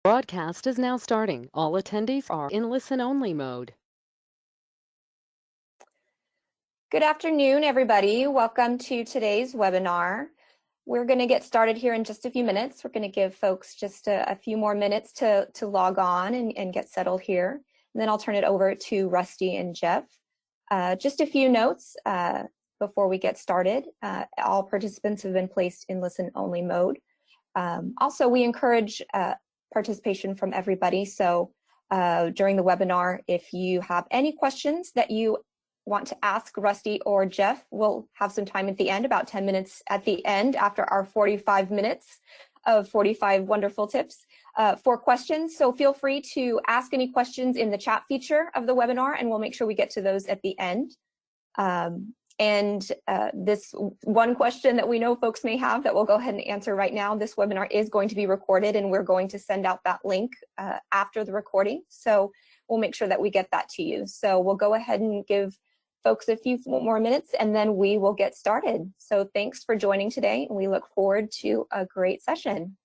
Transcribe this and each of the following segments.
Broadcast is now starting. All attendees are in listen-only mode. Good afternoon, everybody. Welcome to today's webinar. We're going to get started here in just a few minutes. We're going to give folks just a few more minutes to log on and get settled here. And then I'll turn it over to Rusty and Jeff. Just a few notes before we get started. All participants have been placed in listen-only mode. Also, we encourage participation from everybody. So during the webinar, if you have any questions that you want to ask Rusty or Jeff, we'll have some time at the end, about 10 minutes at the end after our 45 minutes of 45 wonderful tips for questions. So feel free to ask any questions in the chat feature of the webinar, and we'll make sure we get to those at the end. This one question that we know folks may have that we'll go ahead and answer right now, this webinar is going to be recorded, and we're going to send out that link after the recording. So we'll make sure that we get that to you. So we'll go ahead and give folks a few more minutes, and then we will get started. So thanks for joining today, and we look forward to a great session.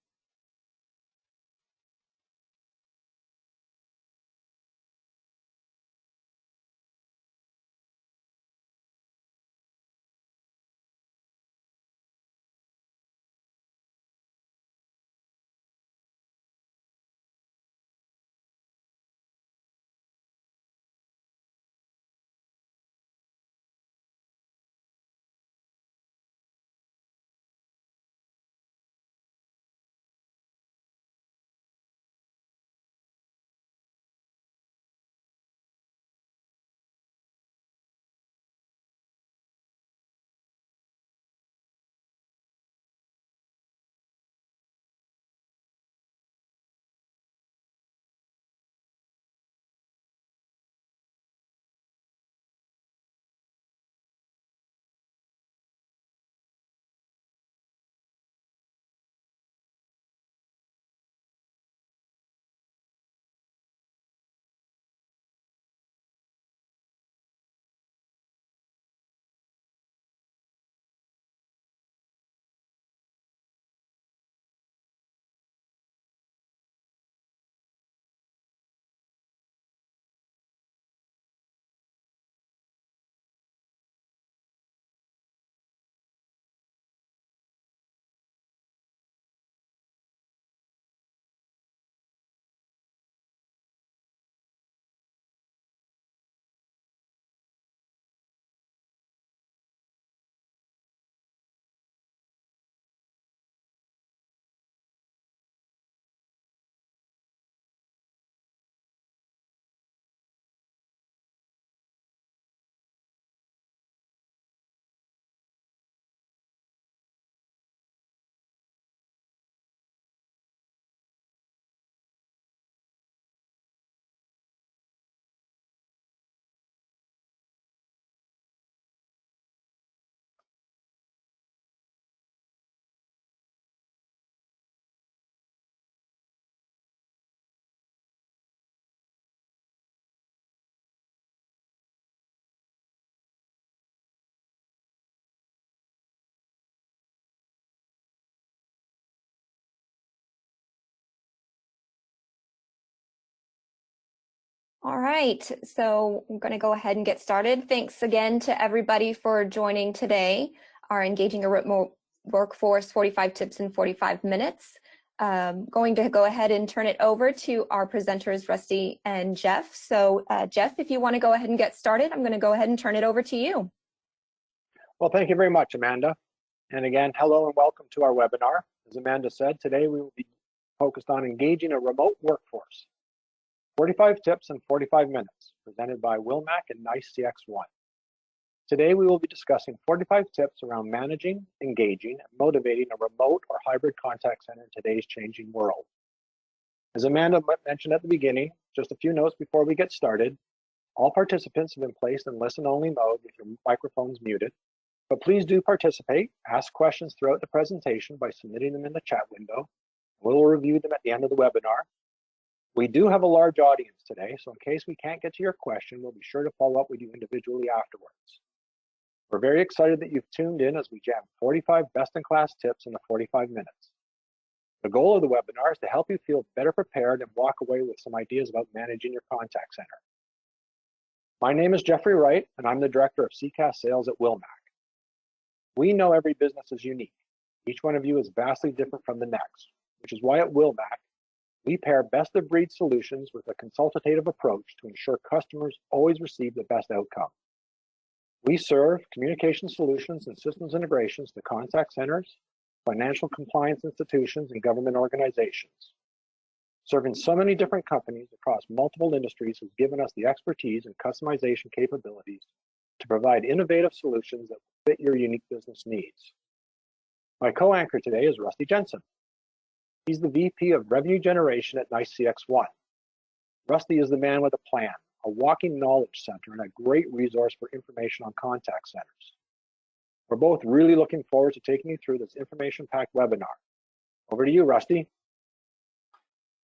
All right, so I'm going to go ahead and get started. Thanks again to everybody for joining today, our Engaging a Remote Workforce 45 Tips in 45 Minutes. Going to go ahead and turn it over to our presenters, Rusty and Jeff. So Jeff, if you want to go ahead and get started, I'm going to go ahead and turn it over to you. Well, thank you very much, Amanda. And again, hello and welcome to our webinar. As Amanda said, today we will be focused on engaging a remote workforce. 45 tips in 45 minutes, presented by Wilmac and NICE CXone. Today we will be discussing 45 tips around managing, engaging, and motivating a remote or hybrid contact center in today's changing world. As Amanda mentioned at the beginning, just a few notes before we get started. All participants have been placed in listen-only mode with your microphones muted, but please do participate. Ask questions throughout the presentation by submitting them in the chat window. We'll review them at the end of the webinar. We do have a large audience today, so in case we can't get to your question, we'll be sure to follow up with you individually afterwards. We're very excited that you've tuned in as we jam 45 best-in-class tips in the 45 minutes. The goal of the webinar is to help you feel better prepared and walk away with some ideas about managing your contact center. My name is Jeffrey Wright, and I'm the Director of CCaaS Sales at Wilmac. We know every business is unique. Each one of you is vastly different from the next, which is why at Wilmac, we pair best-of-breed solutions with a consultative approach to ensure customers always receive the best outcome. We serve communication solutions and systems integrations to contact centers, financial compliance institutions, and government organizations. Serving so many different companies across multiple industries has given us the expertise and customization capabilities to provide innovative solutions that fit your unique business needs. My co-anchor today is Rusty Jensen. He's the VP of Revenue Generation at CXone. Rusty is the man with a plan, a walking knowledge center, and a great resource for information on contact centers. We're both really looking forward to taking you through this information-packed webinar. Over to you, Rusty.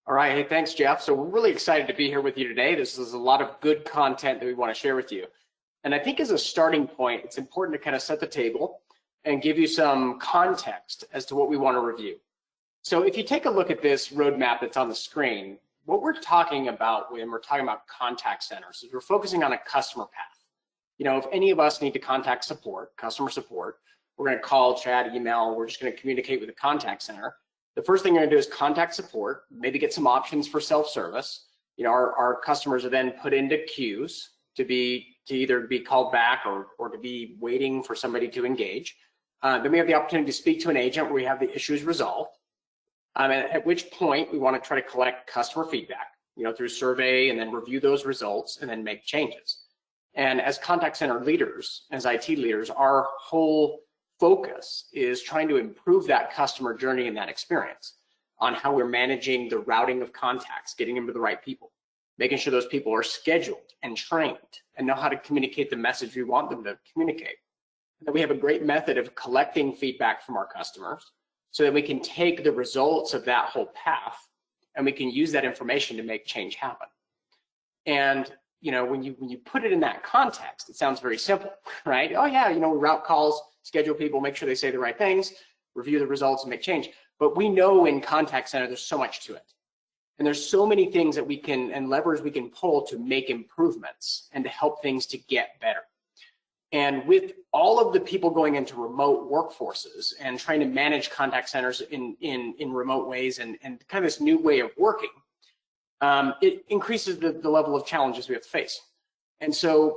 All right, hey, thanks, Jeff. So we're really excited to be here with you today. This is a lot of good content that we want to share with you. And I think as a starting point, it's important to kind of set the table and give you some context as to what we want to review. So if you take a look at this roadmap that's on the screen, what we're talking about when we're talking about contact centers is we're focusing on a customer path. You know, if any of us need to contact support, customer support, we're going to call, chat, email, we're just going to communicate with the contact center. The first thing you're going to do is contact support, maybe get some options for self-service. You know, our customers are then put into queues to either be called back or to be waiting for somebody to engage. Then we have the opportunity to speak to an agent where we have the issues resolved. At which point we want to try to collect customer feedback, you know, through survey, and then review those results and then make changes. And as contact center leaders, as IT leaders, our whole focus is trying to improve that customer journey and that experience on how we're managing the routing of contacts, getting them to the right people, making sure those people are scheduled and trained and know how to communicate the message we want them to communicate. And that we have a great method of collecting feedback from our customers so that we can take the results of that whole path and we can use that information to make change happen. And you know, when you put it in that context, it sounds very simple, right? Oh yeah, you know, we route calls, schedule people, make sure they say the right things, review the results and make change. But we know in contact center, there's so much to it. And there's so many things that we can, and levers we can pull to make improvements and to help things to get better. And with all of the people going into remote workforces and trying to manage contact centers in remote ways and kind of this new way of working, it increases the level of challenges we have to face. And so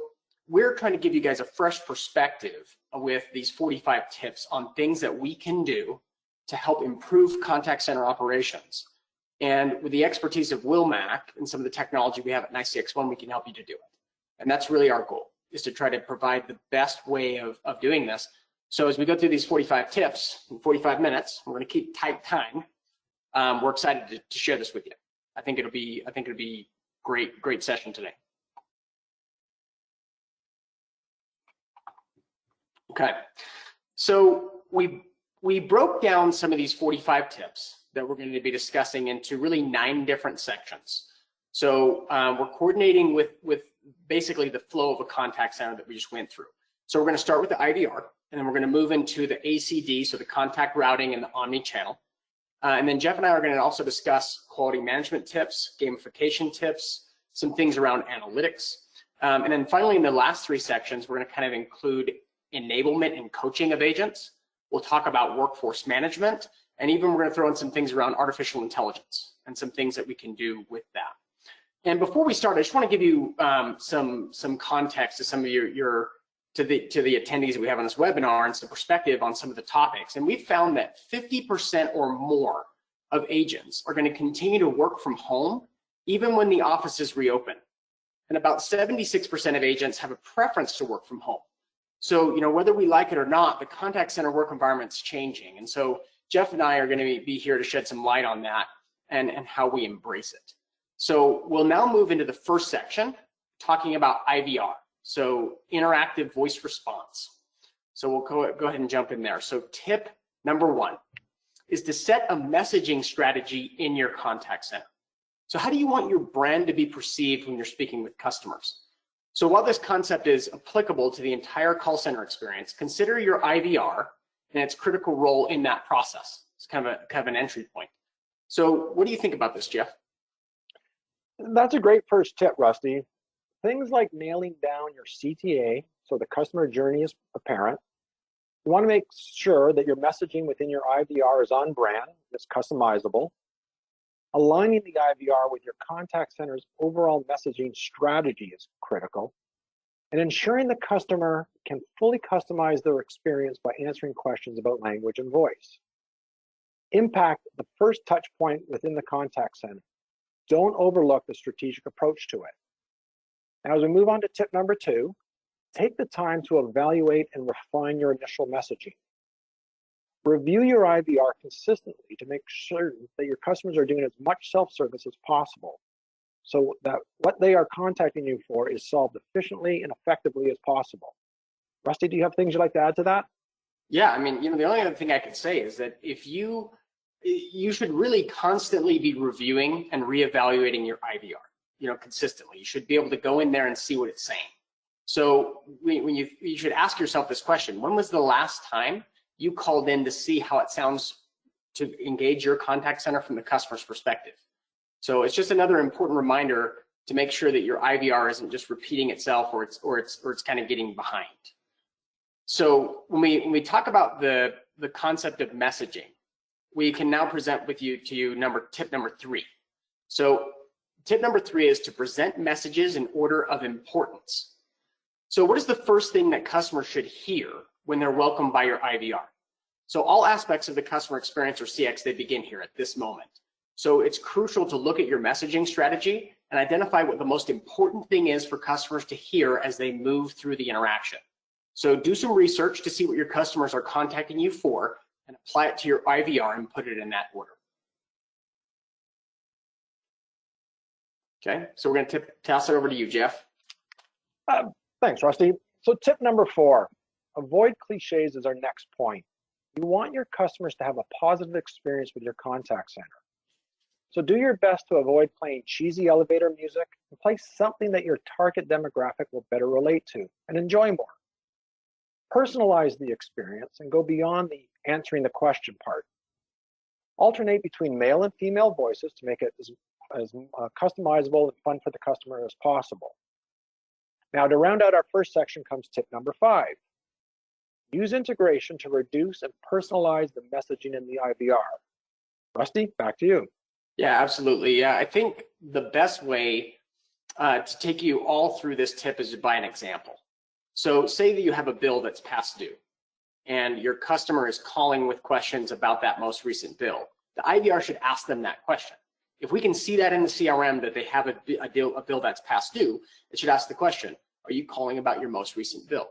we're trying to give you guys a fresh perspective with these 45 tips on things that we can do to help improve contact center operations. And with the expertise of Wilmac and some of the technology we have at CXone, we can help you to do it. And that's really our goal, is to try to provide the best way of doing this. So as we go through these 45 tips in 45 minutes, we're going to keep tight time. We're excited to share this with you. I think it'll be great session today. Okay, so we broke down some of these 45 tips that we're going to be discussing into really 9 different sections. So we're coordinating with basically the flow of a contact center that we just went through. So we're going to start with the IVR, and then we're going to move into the ACD, so the contact routing and the omni-channel. And then Jeff and I are going to also discuss quality management tips, gamification tips, some things around analytics. And then finally, in the last 3 sections, we're going to kind of include enablement and coaching of agents. We'll talk about workforce management, and even we're going to throw in some things around artificial intelligence and some things that we can do with that. And before we start, I just want to give you some context to some of to the attendees that we have on this webinar and some perspective on some of the topics. And we've found that 50% or more of agents are going to continue to work from home even when the offices reopen. And about 76% of agents have a preference to work from home. So, you know, whether we like it or not, the contact center work environment's changing. And so Jeff and I are going to be here to shed some light on that and how we embrace it. So we'll now move into the first section, talking about IVR. So interactive voice response. So we'll go ahead and jump in there. So tip number 1 is to set a messaging strategy in your contact center. So how do you want your brand to be perceived when you're speaking with customers? So while this concept is applicable to the entire call center experience, consider your IVR and its critical role in that process. It's kind of an entry point. So what do you think about this, Jeff? That's a great first tip, Rusty. Things like nailing down your CTA so the customer journey is apparent. You want to make sure that your messaging within your IVR is on brand, it's customizable. Aligning the IVR with your contact center's overall messaging strategy is critical. And ensuring the customer can fully customize their experience by answering questions about language and voice. Impact the first touch point within the contact center. Don't overlook the strategic approach to it. Now, as we move on to tip number 2, take the time to evaluate and refine your initial messaging. Review your IVR consistently to make sure that your customers are doing as much self-service as possible, so that what they are contacting you for is solved efficiently and effectively as possible. Rusty, do you have things you'd like to add to that? Yeah, I mean, the only other thing I could say is that if you should really constantly be reviewing and reevaluating your IVR, consistently. You should be able to go in there and see what it's saying. So when you should ask yourself this question: when was the last time you called in to see how it sounds to engage your contact center from the customer's perspective? So it's just another important reminder to make sure that your IVR isn't just repeating itself or it's kind of getting behind. So when we talk about the concept of messaging, we can now present to you tip number 3. So tip number 3 is to present messages in order of importance. So what is the first thing that customers should hear when they're welcomed by your IVR? So all aspects of the customer experience, or CX, they begin here at this moment. So it's crucial to look at your messaging strategy and identify what the most important thing is for customers to hear as they move through the interaction. So do some research to see what your customers are contacting you for and apply it to your IVR and put it in that order. Okay, so we're going to toss it over to you, Jeff. Thanks, Rusty. So tip number 4, avoid cliches is our next point. You want your customers to have a positive experience with your contact center. So do your best to avoid playing cheesy elevator music and play something that your target demographic will better relate to and enjoy more. Personalize the experience and go beyond the answering the question part. Alternate between male and female voices to make it as customizable and fun for the customer as possible. Now, to round out our first section comes tip number 5. Use integration to reduce and personalize the messaging in the IVR. Rusty, back to you. Yeah, absolutely. Yeah, I think the best way to take you all through this tip is by an example. So say that you have a bill that's past due and your customer is calling with questions about that most recent bill. The IVR should ask them that question. If we can see that in the CRM that they have a bill that's past due, it should ask the question: are you calling about your most recent bill?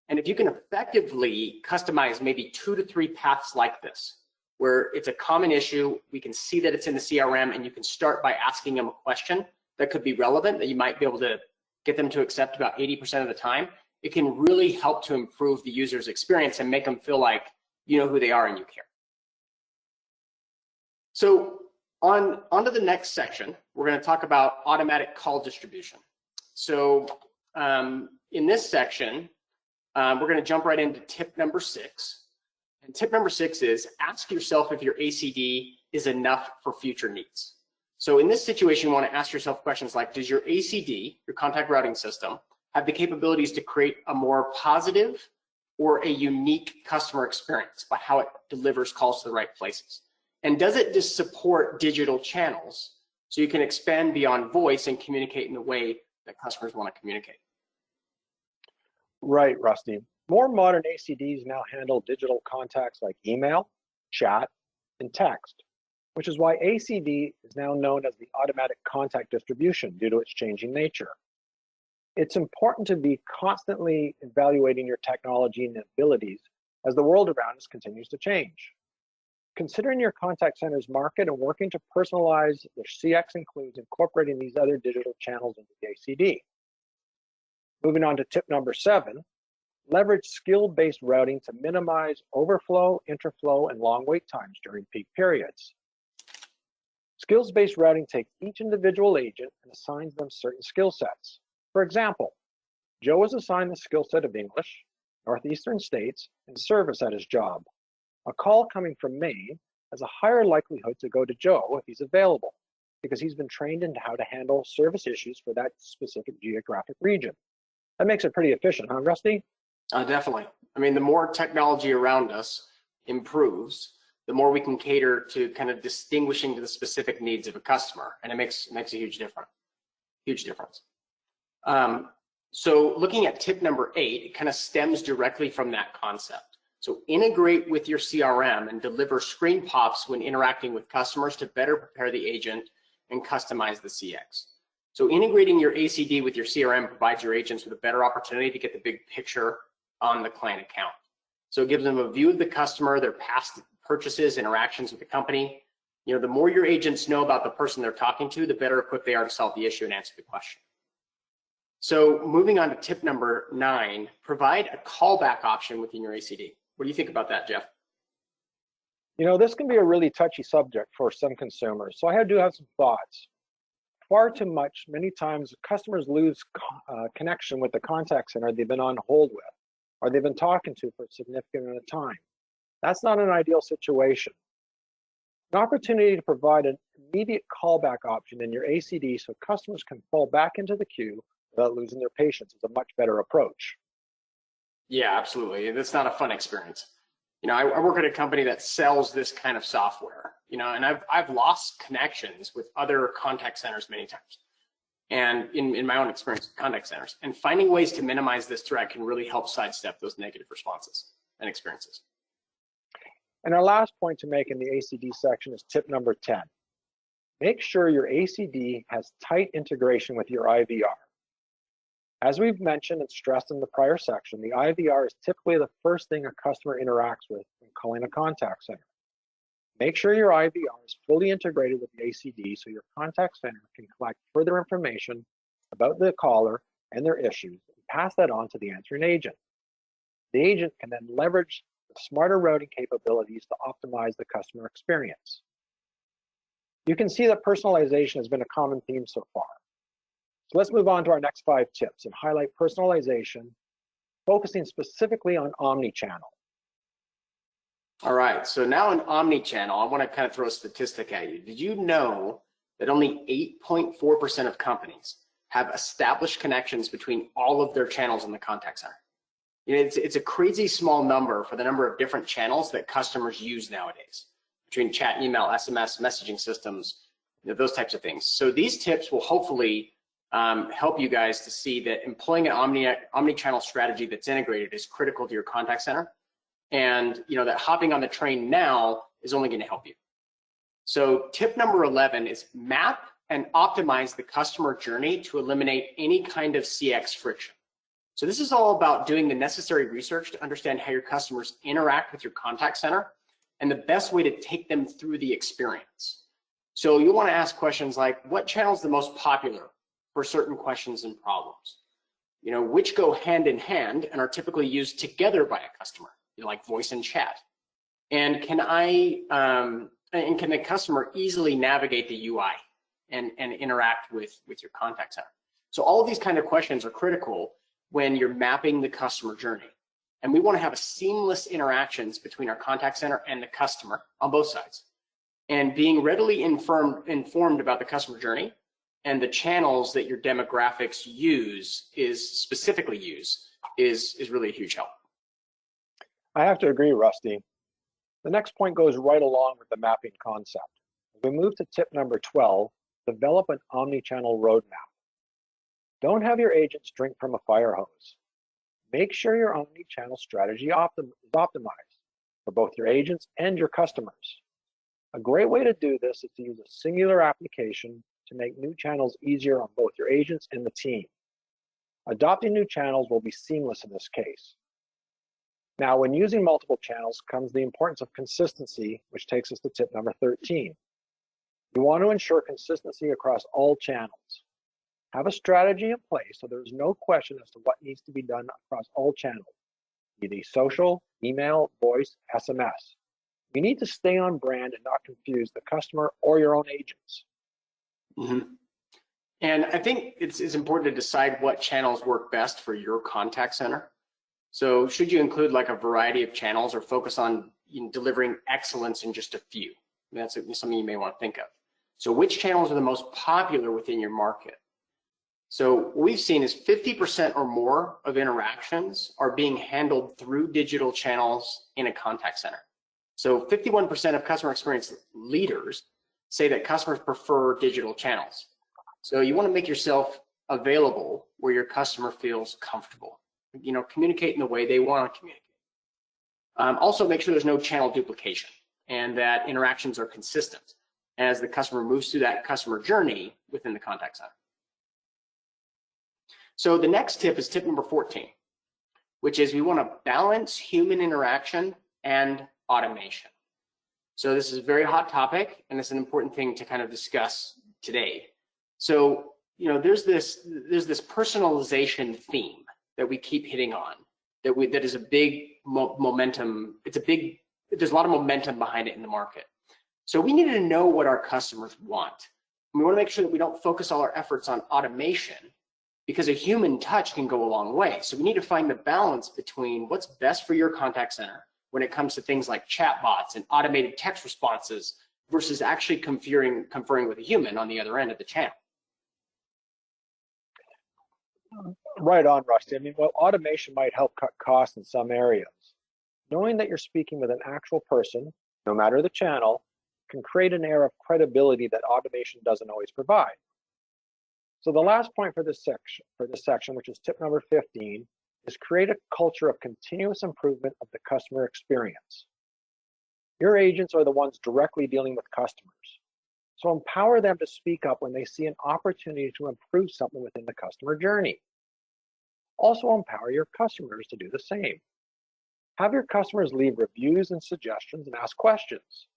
And if you can effectively customize maybe 2 to 3 paths like this, where it's a common issue, we can see that it's in the CRM, and you can start by asking them a question that could be relevant, that you might be able to get them to accept about 80% of the time, it can really help to improve the user's experience and make them feel like you know who they are and you care. So on to the next section, we're going to talk about automatic call distribution. So in this section, we're going to jump right into tip number 6. And tip number 6 is ask yourself if your ACD is enough for future needs. So in this situation, you want to ask yourself questions like, does your ACD, your contact routing system, have the capabilities to create a more positive or a unique customer experience by how it delivers calls to the right places? And does it just support digital channels so you can expand beyond voice and communicate in the way that customers want to communicate? Right, Rusty. More modern ACDs now handle digital contacts like email, chat, and text, which is why ACD is now known as the automatic contact distribution due to its changing nature. It's important to be constantly evaluating your technology and abilities as the world around us continues to change. Considering your contact center's market and working to personalize the CX includes incorporating these other digital channels into the ACD. Moving on to tip number 7, leverage skill-based routing to minimize overflow, interflow, and long wait times during peak periods. Skills-based routing takes each individual agent and assigns them certain skill sets. For example, Joe is assigned the skill set of English, Northeastern states, and service at his job. A call coming from Maine has a higher likelihood to go to Joe if he's available, because he's been trained in how to handle service issues for that specific geographic region. That makes it pretty efficient, huh, Rusty? Definitely. I mean, the more technology around us improves, the more we can cater to kind of distinguishing to the specific needs of a customer, and it makes a huge difference. Huge difference. So looking at tip number 8, it kind of stems directly from that concept. So integrate with your CRM and deliver screen pops when interacting with customers to better prepare the agent and customize the CX. So integrating your ACD with your CRM provides your agents with a better opportunity to get the big picture on the client account. So it gives them a view of the customer, their past purchases, interactions with the company. You know, the more your agents know about the person they're talking to, the better equipped they are to solve the issue and answer the question. So moving on to tip number 9, provide a callback option within your ACD. What do you think about that, Jeff? You know, this can be a really touchy subject for some consumers, so I do have some thoughts. Far too much, many times, customers lose connection with the contact center they've been on hold with, or they've been talking to for a significant amount of time. That's not an ideal situation. An opportunity to provide an immediate callback option in your ACD so customers can fall back into the queue without losing their patience is a much better approach. Yeah, absolutely. That's not a fun experience. You know, I work at a company that sells this kind of software, you know, and I've lost connections with other contact centers many times. And in my own experience with contact centers, and finding ways to minimize this threat can really help sidestep those negative responses and experiences. And our last point to make in the ACD section is tip number 10. Make sure your ACD has tight integration with your IVR. As we've mentioned and stressed in the prior section, the IVR is typically the first thing a customer interacts with when calling a contact center. Make sure your IVR is fully integrated with the ACD so your contact center can collect further information about the caller and their issues and pass that on to the answering agent. The agent can then leverage the smarter routing capabilities to optimize the customer experience. You can see that personalization has been a common theme so far. So let's move on to our next 5 tips and highlight personalization, focusing specifically on omni-channel. All right, so now in omni-channel, I want to kind of throw a statistic at you. Did you know that only 8.4% of companies have established connections between all of their channels in the contact center? You know, it's a crazy small number for the number of different channels that customers use nowadays, between chat, email, SMS, messaging systems, you know, those types of things. So these tips will hopefully help you guys to see that employing an omni-channel strategy that's integrated is critical to your contact center, and you know that hopping on the train now is only going to help you. So tip number 11 is map and optimize the customer journey to eliminate any kind of CX friction. So this is all about doing the necessary research to understand how your customers interact with your contact center and the best way to take them through the experience. So you want to ask questions like, what channel is the most popular for certain questions and problems? You know, which go hand in hand and are typically used together by a customer, you know, like voice and chat. And can the customer easily navigate the UI and interact with your contact center? So all of these kind of questions are critical when you're mapping the customer journey. And we want to have a seamless interactions between our contact center and the customer on both sides. And being readily informed about the customer journey and the channels that your demographics specifically use is really a huge help. I have to agree, Rusty. The next point goes right along with the mapping concept. As we move to tip number 12, develop an omni-channel roadmap. Don't have your agents drink from a fire hose. Make sure your omni-channel strategy is optimized for both your agents and your customers. A great way to do this is to use a singular application to make new channels easier on both your agents and the team. Adopting new channels will be seamless in this case. Now, when using multiple channels comes the importance of consistency, which takes us to tip number 13. You want to ensure consistency across all channels. Have a strategy in place so there's no question as to what needs to be done across all channels, be they social, email, voice, SMS. You need to stay on brand and not confuse the customer or your own agents. Mm-hmm. And I think it's important to decide what channels work best for your contact center. So should you include like a variety of channels or focus on delivering excellence in just a few. That's something you may want to think of. So which channels are the most popular within your market? So what we've seen is 50% or more of interactions are being handled through digital channels in a contact center. So 51% of customer experience leaders say that customers prefer digital channels. So you want to make yourself available where your customer feels comfortable. Communicate in the way they want to communicate. Also make sure there's no channel duplication and that interactions are consistent as the customer moves through that customer journey within the contact center. So the next tip is tip number 14, which is we want to balance human interaction and automation. So this is a very hot topic, and it's an important thing to kind of discuss today. So, there's this personalization theme that we keep hitting on, that is a big momentum. There's a lot of momentum behind it in the market. So we need to know what our customers want. We want to make sure that we don't focus all our efforts on automation, because a human touch can go a long way. So we need to find the balance between what's best for your contact center when it comes to things like chatbots and automated text responses versus actually conferring with a human on the other end of the channel. Right on, Rusty. While automation might help cut costs in some areas, knowing that you're speaking with an actual person, no matter the channel, can create an air of credibility that automation doesn't always provide. So the last point for this section, which is tip number 15, is create a culture of continuous improvement of the customer experience. Your agents are the ones directly dealing with customers, so empower them to speak up when they see an opportunity to improve something within the customer journey. Also empower your customers to do the same. Have your customers leave reviews and suggestions and ask questions.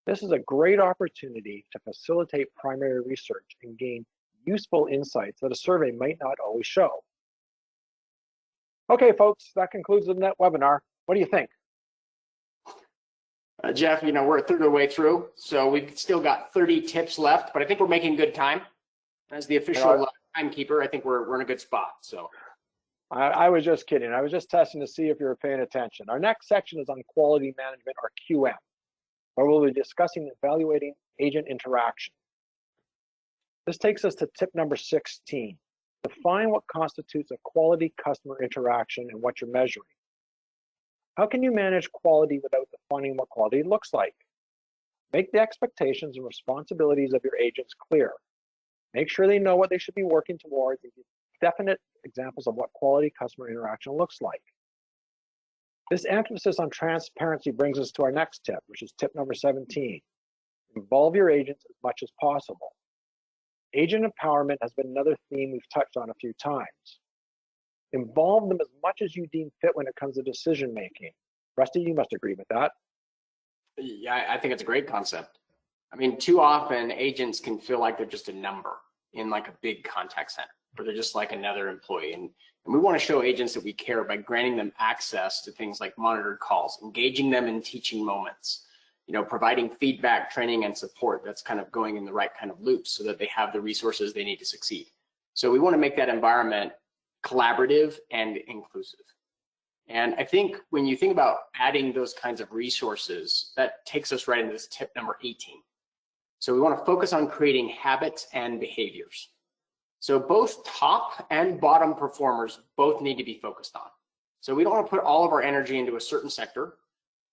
This is a great opportunity to facilitate primary research and gain useful insights that a survey might not always show. Okay, folks, that concludes the net webinar. What do you think? Jeff, we're a third of the way through, so we've still got 30 tips left, but I think we're making good time. As the official timekeeper, I think we're in a good spot. So I was just kidding. I was just testing to see if you were paying attention. Our next section is on quality management, or QM, where we'll be discussing evaluating agent interaction. This takes us to tip number 16. Define what constitutes a quality customer interaction and what you're measuring. How can you manage quality without defining what quality looks like? Make the expectations and responsibilities of your agents clear. Make sure they know what they should be working towards and give definite examples of what quality customer interaction looks like. This emphasis on transparency brings us to our next tip, which is tip number 17. Involve your agents as much as possible. Agent empowerment has been another theme we've touched on a few times. Involve them as much as you deem fit when it comes to decision making. Rusty, you must agree with that. Yeah, I think it's a great concept. Too often agents can feel like they're just a number in like a big contact center, or they're just like another employee. And we want to show agents that we care by granting them access to things like monitored calls, engaging them in teaching moments, providing feedback, training, and support that's kind of going in the right kind of loops so that they have the resources they need to succeed. So we want to make that environment collaborative and inclusive. And I think when you think about adding those kinds of resources, that takes us right into this tip number 18. So we want to focus on creating habits and behaviors. So both top and bottom performers both need to be focused on. So we don't want to put all of our energy into a certain sector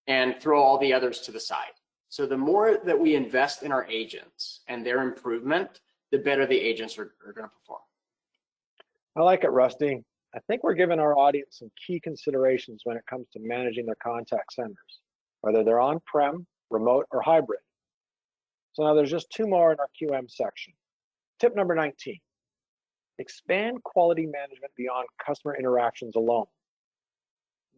and throw all the others to the side. So the more that we invest in our agents and their improvement, the better the agents are going to perform. I like it, Rusty. I think we're giving our audience some key considerations when it comes to managing their contact centers, whether they're on-prem, remote, or hybrid. So now there's just two more in our QM section. Tip number 19, expand quality management beyond customer interactions alone.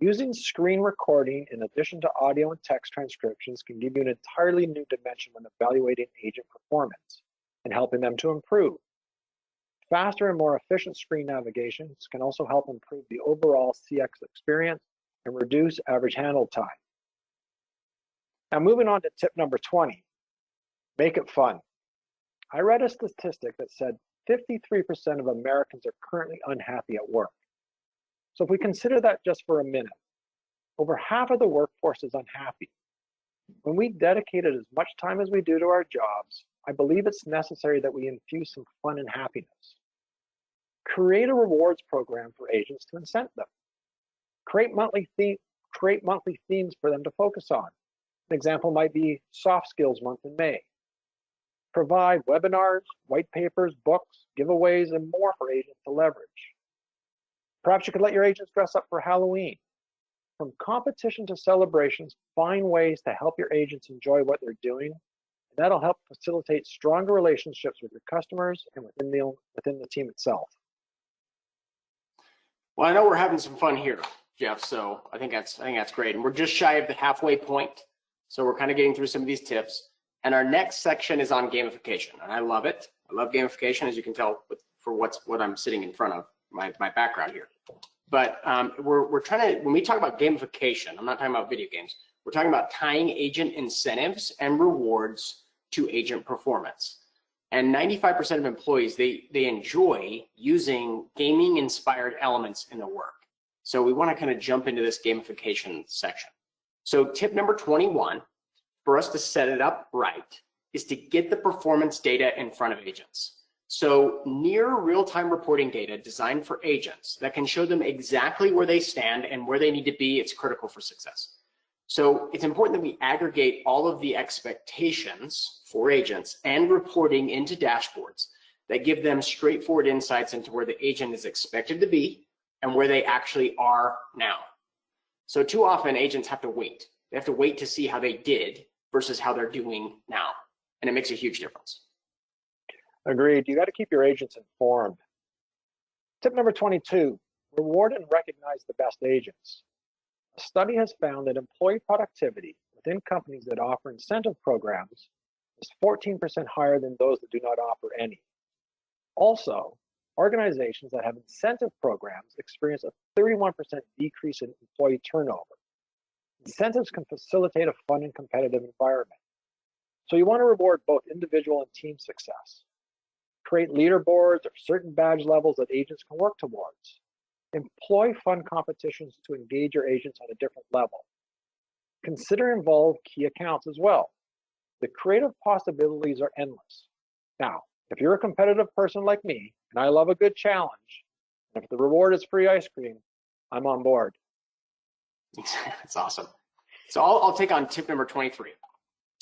Using screen recording in addition to audio and text transcriptions can give you an entirely new dimension when evaluating agent performance and helping them to improve. Faster and more efficient screen navigations can also help improve the overall CX experience and reduce average handle time. Now moving on to tip number 20, make it fun. I read a statistic that said 53% of Americans are currently unhappy at work. So if we consider that just for a minute, Over half of the workforce is unhappy. When we dedicated as much time as we do to our jobs, I believe it's necessary that we infuse some fun and happiness. Create a rewards program for agents to incent them. Create monthly themes for them to focus on. An example might be Soft Skills Month in May. Provide webinars, white papers, books, giveaways, and more for agents to leverage. Perhaps you could let your agents dress up for Halloween. From competition to celebrations, find ways to help your agents enjoy what they're doing. And that'll help facilitate stronger relationships with your customers and within the team itself. Well, I know we're having some fun here, Jeff, so I think that's great. And we're just shy of the halfway point. So we're kind of getting through some of these tips. And our next section is on gamification. And I love it. I love gamification, as you can tell for what I'm sitting in front of, my background here. But we're trying to, when we talk about gamification, I'm not talking about video games. We're talking about tying agent incentives and rewards to agent performance. And 95% of employees, they enjoy using gaming-inspired elements in their work. So we want to kind of jump into this gamification section. So tip number 21, for us to set it up right, is to get the performance data in front of agents. So near real-time reporting data designed for agents that can show them exactly where they stand and where they need to be, it's critical for success. So it's important that we aggregate all of the expectations for agents and reporting into dashboards that give them straightforward insights into where the agent is expected to be and where they actually are now. So too often agents have to wait. They have to wait to see how they did versus how they're doing now. And it makes a huge difference. Agreed. You got to keep your agents informed. Tip number 22, reward and recognize the best agents. A study has found that employee productivity within companies that offer incentive programs is 14% higher than those that do not offer any. Also, organizations that have incentive programs experience a 31% decrease in employee turnover. Incentives can facilitate a fun and competitive environment. So you want to reward both individual and team success. Create leaderboards or certain badge levels that agents can work towards. Employ fun competitions to engage your agents on a different level. Consider involved key accounts as well. The creative possibilities are endless. Now, if you're a competitive person like me, and I love a good challenge, and if the reward is free ice cream, I'm on board. That's awesome. So I'll take on tip number 23.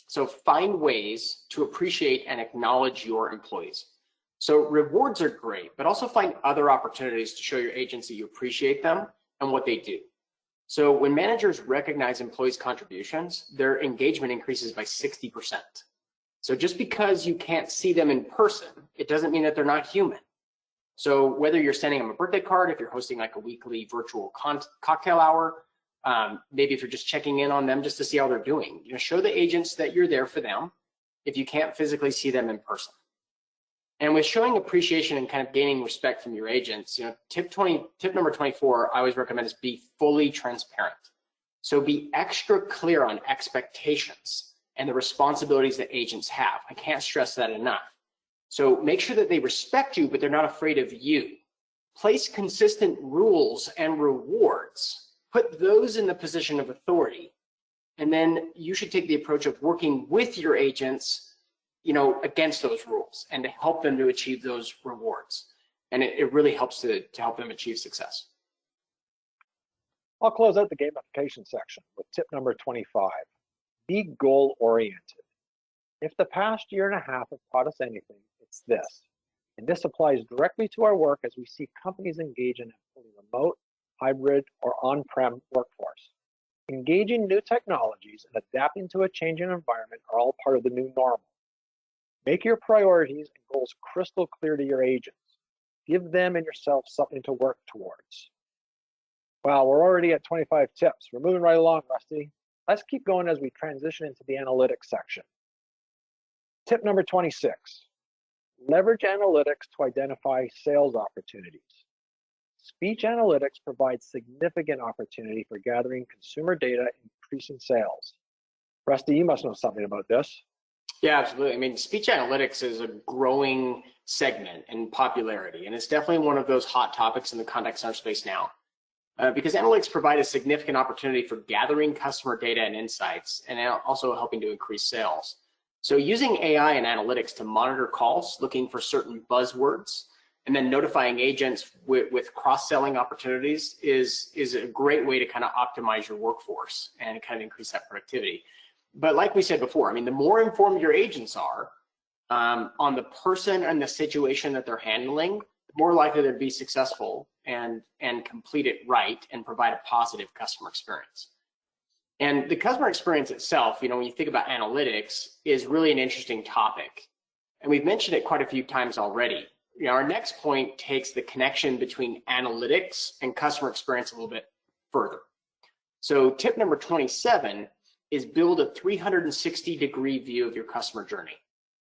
So find ways to appreciate and acknowledge your employees. So rewards are great, but also find other opportunities to show your agents that you appreciate them and what they do. So when managers recognize employees' contributions, their engagement increases by 60%. So just because you can't see them in person, it doesn't mean that they're not human. So whether you're sending them a birthday card, if you're hosting like a weekly virtual cocktail hour, maybe if you're just checking in on them just to see how they're doing, show the agents that you're there for them if you can't physically see them in person. And with showing appreciation and kind of gaining respect from your agents, tip number 24, I always recommend is be fully transparent. So be extra clear on expectations and the responsibilities that agents have. I can't stress that enough. So make sure that they respect you, but they're not afraid of you. Place consistent rules and rewards. Put those in the position of authority. And then you should take the approach of working with your agents against those rules and to help them to achieve those rewards. And it really helps to help them achieve success. I'll close out the gamification section with tip number 25. Be goal-oriented. If the past year and a half have taught us anything, it's this. And this applies directly to our work as we see companies engage in a fully remote, hybrid, or on-prem workforce. Engaging new technologies and adapting to a changing environment are all part of the new normal. Make your priorities and goals crystal clear to your agents. Give them and yourself something to work towards. Wow, we're already at 25 tips. We're moving right along, Rusty. Let's keep going as we transition into the analytics section. Tip number 26, leverage analytics to identify sales opportunities. Speech analytics provides significant opportunity for gathering consumer data and increasing sales. Rusty, you must know something about this. Yeah, absolutely. I mean, speech analytics is a growing segment in popularity, and it's definitely one of those hot topics in the contact center space now. because analytics provide a significant opportunity for gathering customer data and insights, and also helping to increase sales. So using AI and analytics to monitor calls, looking for certain buzzwords, and then notifying agents with cross-selling opportunities is a great way to kind of optimize your workforce and kind of increase that productivity. But like we said before, I mean, the more informed your agents are on the person and the situation that they're handling, the more likely they'll be successful and complete it right and provide a positive customer experience. And the customer experience itself, you know, when you think about analytics, is really an interesting topic. And we've mentioned it quite a few times already. You know, our next point takes the connection between analytics and customer experience a little bit further. So tip number 27 is build a 360-degree view of your customer journey.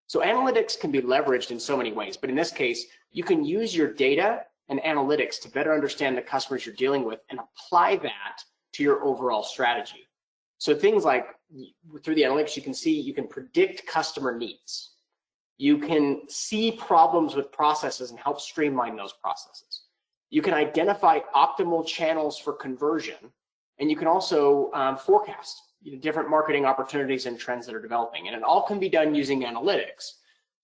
So analytics can be leveraged in so many ways, but in this case, you can use your data and analytics to better understand the customers you're dealing with and apply that to your overall strategy. So things like through the analytics, you can predict customer needs. You can see problems with processes and help streamline those processes. You can identify optimal channels for conversion, and you can also forecast different marketing opportunities and trends that are developing. And it all can be done using analytics.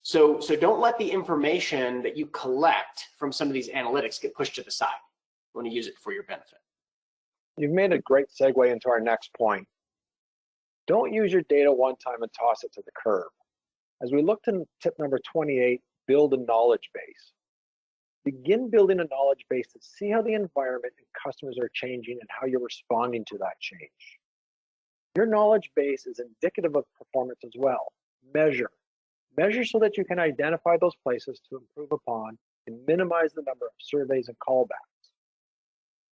So don't let the information that you collect from some of these analytics get pushed to the side. You want to use it for your benefit. You've made a great segue into our next point. Don't use your data one time and toss it to the curb. As we look to tip number 28, build a knowledge base. Begin building a knowledge base to see how the environment and customers are changing and how you're responding to that change. Your knowledge base is indicative of performance as well. Measure. Measure so that you can identify those places to improve upon and minimize the number of surveys and callbacks.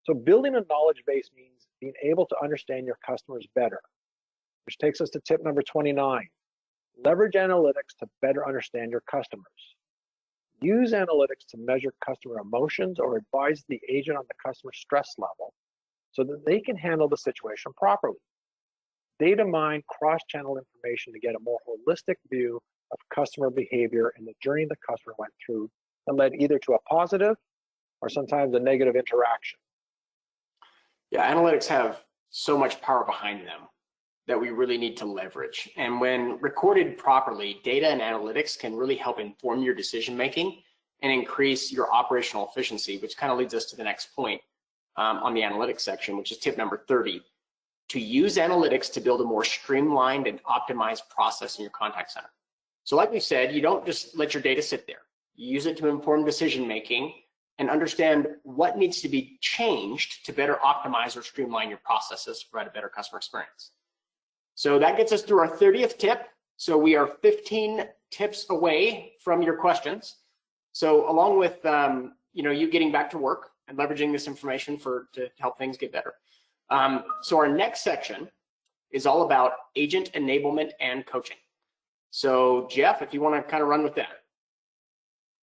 So building a knowledge base means being able to understand your customers better, which takes us to tip number 29. Leverage analytics to better understand your customers. Use analytics to measure customer emotions or advise the agent on the customer stress level so that they can handle the situation properly. Data mine cross-channel information to get a more holistic view of customer behavior and the journey the customer went through that led either to a positive or sometimes a negative interaction. Yeah, analytics have so much power behind them that we really need to leverage. And when recorded properly, data and analytics can really help inform your decision-making and increase your operational efficiency, which kind of leads us to the next point on the analytics section, which is tip number 30, to use analytics to build a more streamlined and optimized process in your contact center. So like we said, you don't just let your data sit there. You use it to inform decision-making and understand what needs to be changed to better optimize or streamline your processes to provide a better customer experience. So that gets us through our 30th tip. So we are 15 tips away from your questions. So along with you getting back to work and leveraging this information to help things get better. So our next section is all about agent enablement and coaching. So Jeff, if you want to kind of run with that.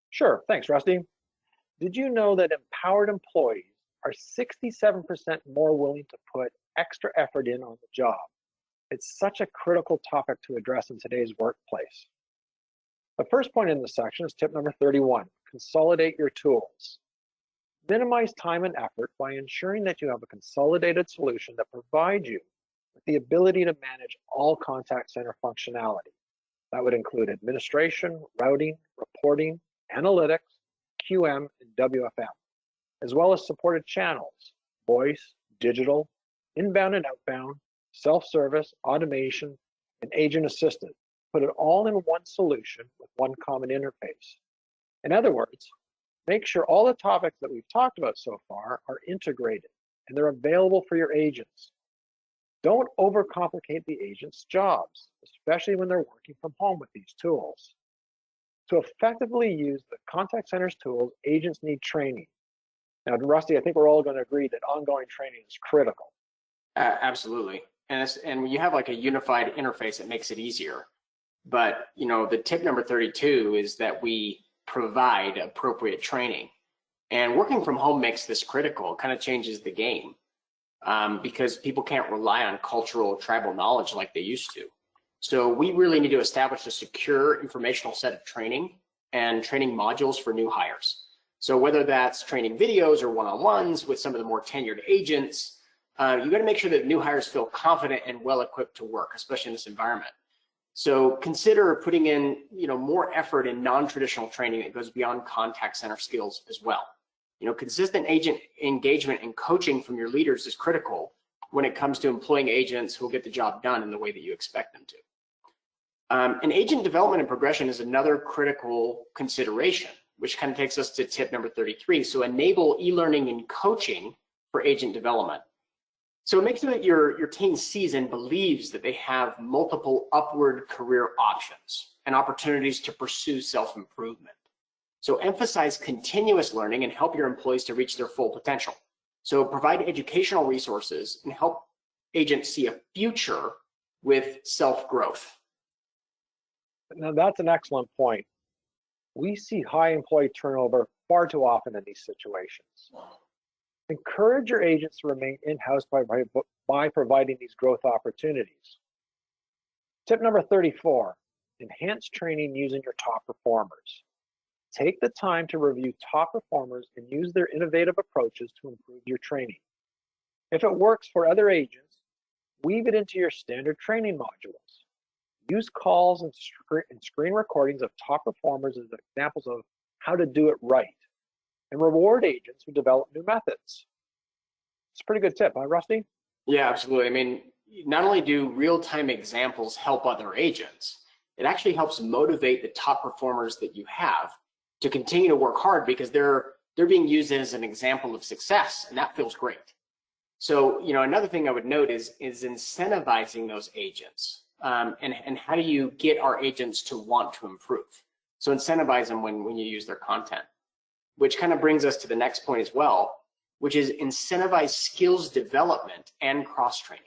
Sure, thanks, Rusty. Did you know that empowered employees are 67% more willing to put extra effort in on the job? It's such a critical topic to address in today's workplace. The first point in this section is tip number 31, consolidate your tools. Minimize time and effort by ensuring that you have a consolidated solution that provides you with the ability to manage all contact center functionality. That would include administration, routing, reporting, analytics, QM, and WFM, as well as supported channels, voice, digital, inbound and outbound, self-service, automation, and agent assistant. Put it all in one solution with one common interface. In other words, make sure all the topics that we've talked about so far are integrated and they're available for your agents. Don't overcomplicate the agent's jobs, especially when they're working from home with these tools. To effectively use the contact center's tools, agents need training. Now, Rusty, I think we're all going to agree that ongoing training is critical. Absolutely. And when you have like a unified interface, it makes it easier. But, the tip number 32 is that we provide appropriate training. And working from home makes this critical. It kind of changes the game because people can't rely on cultural tribal knowledge like they used to. So we really need to establish a secure informational set of training and training modules for new hires. So whether that's training videos or one-on-ones with some of the more tenured agents, you got to make sure that new hires feel confident and well-equipped to work, especially in this environment. So consider putting in, more effort in non-traditional training that goes beyond contact center skills as well. Consistent agent engagement and coaching from your leaders is critical when it comes to employing agents who will get the job done in the way that you expect them to. And agent development and progression is another critical consideration, which kind of takes us to tip number 33. So enable e-learning and coaching for agent development. So make sure that your team sees and believes that they have multiple upward career options and opportunities to pursue self-improvement. So emphasize continuous learning and help your employees to reach their full potential. So provide educational resources and help agents see a future with self-growth. Now that's an excellent point. We see high employee turnover far too often in these situations. Encourage your agents to remain in-house by providing these growth opportunities. Tip number 34, enhance training using your top performers. Take the time to review top performers and use their innovative approaches to improve your training. If it works for other agents, weave it into your standard training modules. Use calls and screen recordings of top performers as examples of how to do it right, and reward agents who develop new methods. It's a pretty good tip, huh, Rusty? Yeah, absolutely. I mean, not only do real-time examples help other agents, it actually helps motivate the top performers that you have to continue to work hard because they're being used as an example of success, and that feels great. So, another thing I would note is incentivizing those agents. And how do you get our agents to want to improve? So incentivize them when you use their content, which kind of brings us to the next point as well, which is incentivize skills development and cross-training.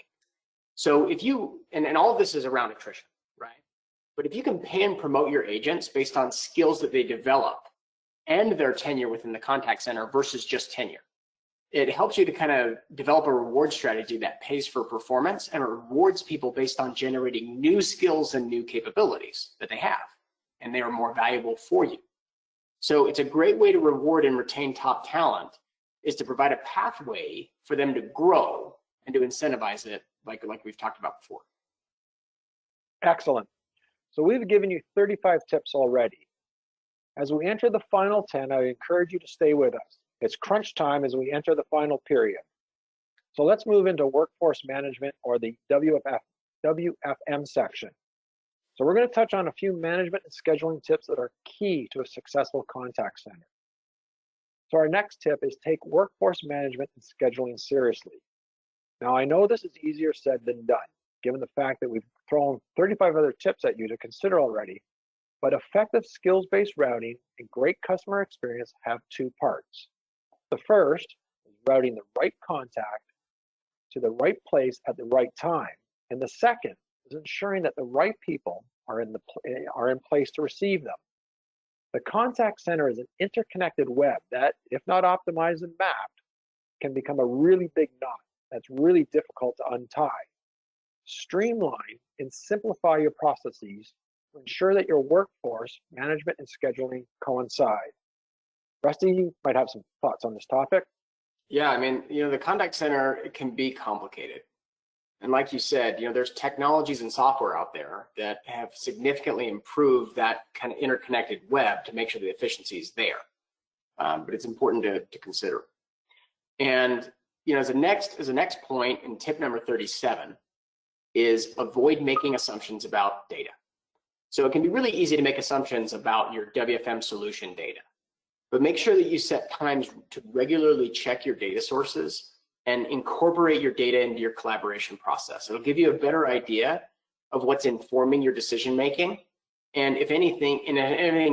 So if you, and all of this is around attrition, right? But if you can pay and promote your agents based on skills that they develop and their tenure within the contact center versus just tenure, it helps you to kind of develop a reward strategy that pays for performance and rewards people based on generating new skills and new capabilities that they have, and they are more valuable for you. So it's a great way to reward and retain top talent is to provide a pathway for them to grow and to incentivize it like we've talked about before. Excellent. So we've given you 35 tips already. As we enter the final 10, I encourage you to stay with us. It's crunch time as we enter the final period. So let's move into workforce management, or the WFM section. So we're going to touch on a few management and scheduling tips that are key to a successful contact center. So our next tip is take workforce management and scheduling seriously. Now I know this is easier said than done, given the fact that we've thrown 35 other tips at you to consider already, but effective skills-based routing and great customer experience have two parts. The first is routing the right contact to the right place at the right time. And the second is ensuring that the right people are in place to receive them. The contact center is an interconnected web that, if not optimized and mapped, can become a really big knot that's really difficult to untie. Streamline and simplify your processes to ensure that your workforce management and scheduling coincide. Rusty, you might have some thoughts on this topic. Yeah, I mean, the contact center, it can be complicated. And like you said, there's technologies and software out there that have significantly improved that kind of interconnected web to make sure the efficiency is there. But it's important to consider. And, as a next point in tip number 37 is avoid making assumptions about data. So it can be really easy to make assumptions about your WFM solution data. But make sure that you set times to regularly check your data sources and incorporate your data into your collaboration process. It'll give you a better idea of what's informing your decision making. And if anything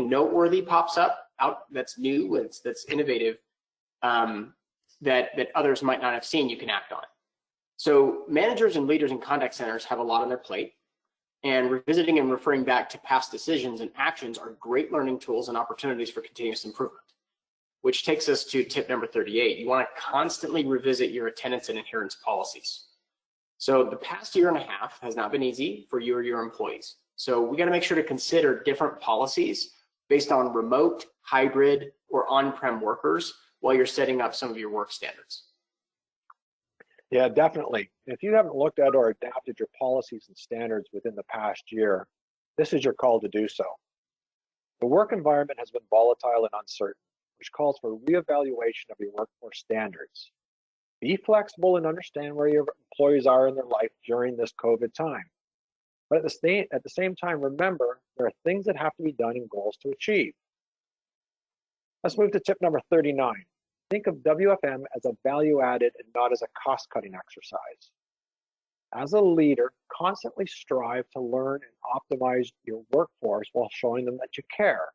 noteworthy pops up out that's new, that's innovative, that others might not have seen, you can act on it. So managers and leaders in contact centers have a lot on their plate, and revisiting and referring back to past decisions and actions are great learning tools and opportunities for continuous improvement. Which takes us to tip number 38. You want to constantly revisit your attendance and adherence policies. So the past year and a half has not been easy for you or your employees. So we got to make sure to consider different policies based on remote, hybrid, or on-prem workers while you're setting up some of your work standards. Yeah, definitely. If you haven't looked at or adapted your policies and standards within the past year, this is your call to do so. The work environment has been volatile and uncertain, which calls for reevaluation of your workforce standards. Be flexible and understand where your employees are in their life during this COVID time. But at the same time, remember, there are things that have to be done and goals to achieve. Let's move to tip number 39. Think of WFM as a value added and not as a cost cutting exercise. As a leader, constantly strive to learn and optimize your workforce while showing them that you care.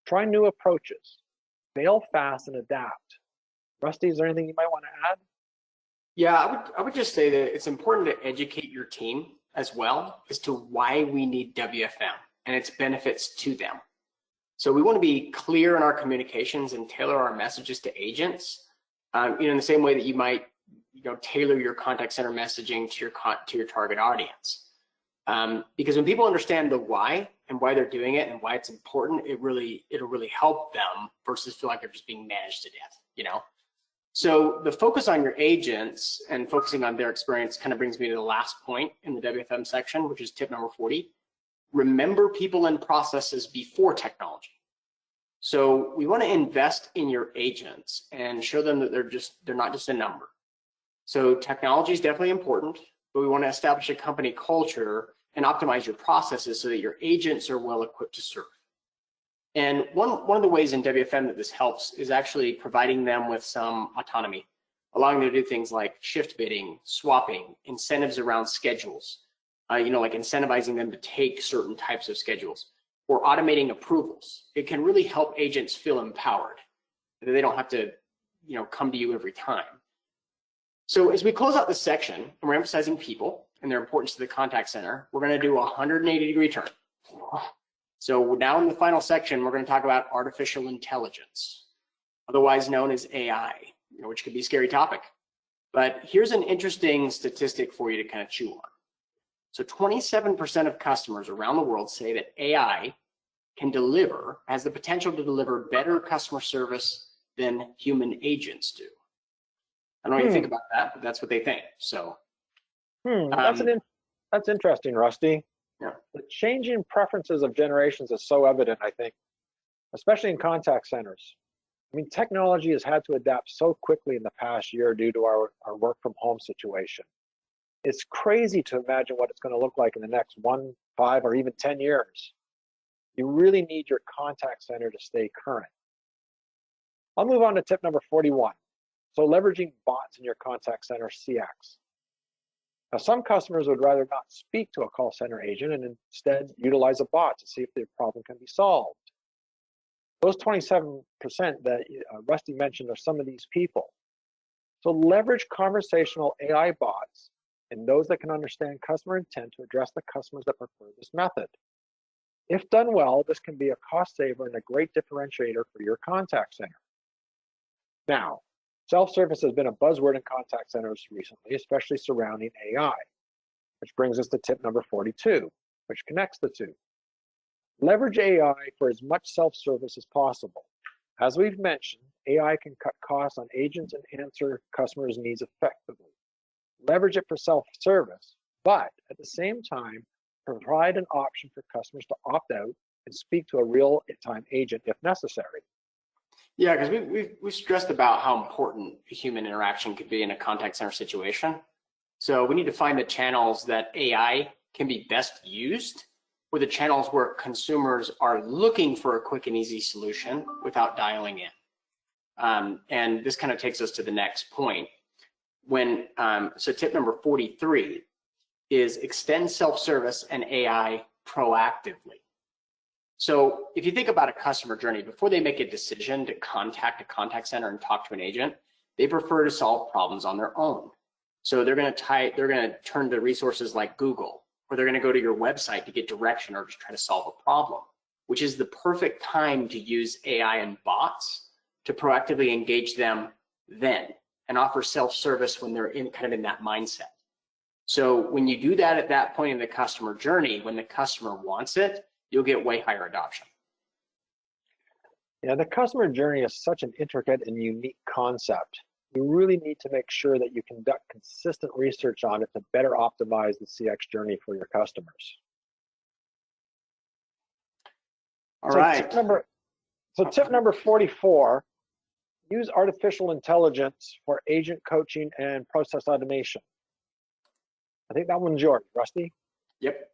Try new approaches, fail fast and adapt. Rusty, is there anything you might want to add? Yeah, I would just say that it's important to educate your team as well as to why we need WFM and its benefits to them. So we want to be clear in our communications and tailor our messages to agents, in the same way that you might, tailor your contact center messaging to your target audience. Because when people understand the why and why they're doing it and why it's important, it'll really help them versus feel like they're just being managed to death, So the focus on your agents and focusing on their experience kind of brings me to the last point in the WFM section, which is tip number 40. Remember people and processes before technology. So we want to invest in your agents and show them that they're not just a number. So technology is definitely important, but we want to establish a company culture and optimize your processes so that your agents are well equipped to serve. And one of the ways in WFM that this helps is actually providing them with some autonomy, allowing them to do things like shift bidding, swapping, incentives around schedules, like incentivizing them to take certain types of schedules, or automating approvals. It can really help agents feel empowered. They don't have to, come to you every time. So as we close out this section, and we're emphasizing people and their importance to the contact center, we're going to do a 180-degree turn. So now in the final section, we're going to talk about artificial intelligence, otherwise known as AI, which could be a scary topic. But here's an interesting statistic for you to kind of chew on. So 27% of customers around the world say that AI has the potential to deliver better customer service than human agents do. I don't know what you think about that, but that's what they think. So that's interesting, Rusty. Yeah. The changing preferences of generations is so evident, I think, especially in contact centers. I mean, technology has had to adapt so quickly in the past year due to our work from home situation. It's crazy to imagine what it's going to look like in the next 1, 5, or even 10 years. You really need your contact center to stay current. I'll move on to tip number 41. So leveraging bots in your contact center CX. Now, some customers would rather not speak to a call center agent and instead utilize a bot to see if their problem can be solved. Those 27% that Rusty mentioned are some of these people. So leverage conversational AI bots and those that can understand customer intent to address the customers that prefer this method. If done well, this can be a cost saver and a great differentiator for your contact center. Now, self-service has been a buzzword in contact centers recently, especially surrounding AI, which brings us to tip number 42, which connects the two. Leverage AI for as much self-service as possible. As we've mentioned, AI can cut costs on agents and answer customers' needs effectively. Leverage it for self-service, but at the same time, provide an option for customers to opt out and speak to a real-time agent if necessary. Yeah, because we've stressed about how important human interaction could be in a contact center situation. So we need to find the channels that AI can be best used, or the channels where consumers are looking for a quick and easy solution without dialing in. And this kind of takes us to the next point. So tip number 43 is extend self-service and AI proactively. So if you think about a customer journey, before they make a decision to contact a contact center and talk to an agent, they prefer to solve problems on their own. So they're going to turn to resources like Google, or they're going to go to your website to get direction or just try to solve a problem, which is the perfect time to use AI and bots to proactively engage them then and offer self-service when they're kind of in that mindset. So when you do that at that point in the customer journey, when the customer wants it, you'll get way higher adoption. Yeah, the customer journey is such an intricate and unique concept. You really need to make sure that you conduct consistent research on it to better optimize the CX journey for your customers. All right. Tip number 44, use artificial intelligence for agent coaching and process automation. I think that one's yours, Rusty. Yep.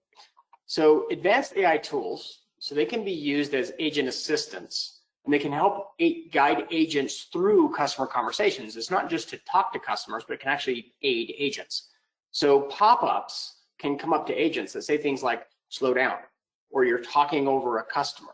So advanced AI tools, so they can be used as agent assistants, and they can help guide agents through customer conversations. It's not just to talk to customers, but it can actually aid agents. So pop-ups can come up to agents that say things like, slow down, or you're talking over a customer.